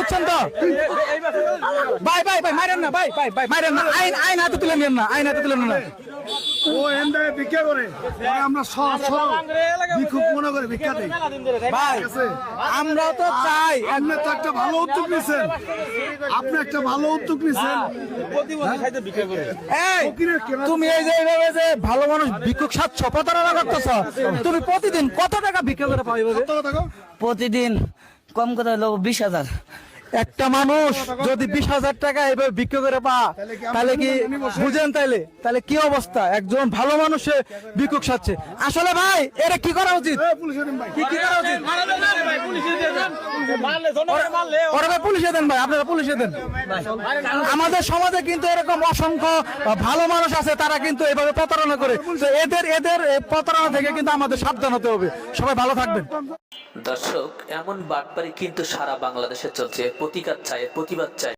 বুঝছেন তো? ভাই ভাই ভাই মারেন না, ভাই ভাই ভাই মারেন না, আইন হাতে তুলে নেন না, আইন হাতে তুলে নেন না। ও এন্ডায় ভিক্ষা করে, আমরা সহজ সরল ভিক্ষুক মনে করে ভিক্ষা দেই। ভাই আমরাও তো চাই। আপনি তো একটা ভালো উদ্যোগ নিছেন, আপনি একটা ভালো উদ্যোগ নিছেন। এই তুমি এই যে এইভাবে যে ভালো মানুষ ভিক্ষুক সাচ্ছ প্রতারণা করতেছ, তুমি প্রতিদিন কত টাকা ভিক্ষা করে পাও এইভাবে? প্রতিদিন কম করে হলো 20,000। একটা মানুষ যদি 20,000 টাকা এভাবে বিক্রি করে পা, তাহলে কি বুঝেন? তাহলে কি অবস্থা? একজন ভালো মানুষে ভিক্ষুক সাচ্ছে। আসলে ভাই এটা কি করা উচিত? কি করা উচিত? ওরা ভাই পুলিশে দেন, ভাই আপনারা পুলিশে দেন। আমাদের সমাজে কিন্তু এরকম অসংখ্য ভালো মানুষ আছে, তারা কিন্তু এভাবে প্রতারণা করে। তো এদের প্রতারণা থেকে কিন্তু আমাদের সাবধান হতে হবে। সবাই ভালো থাকবেন। দর্শক, এমন বাটপারি কিন্তু সারা বাংলাদেশে চলছে। প্রতিকার চাই, প্রতিবাদ চাই।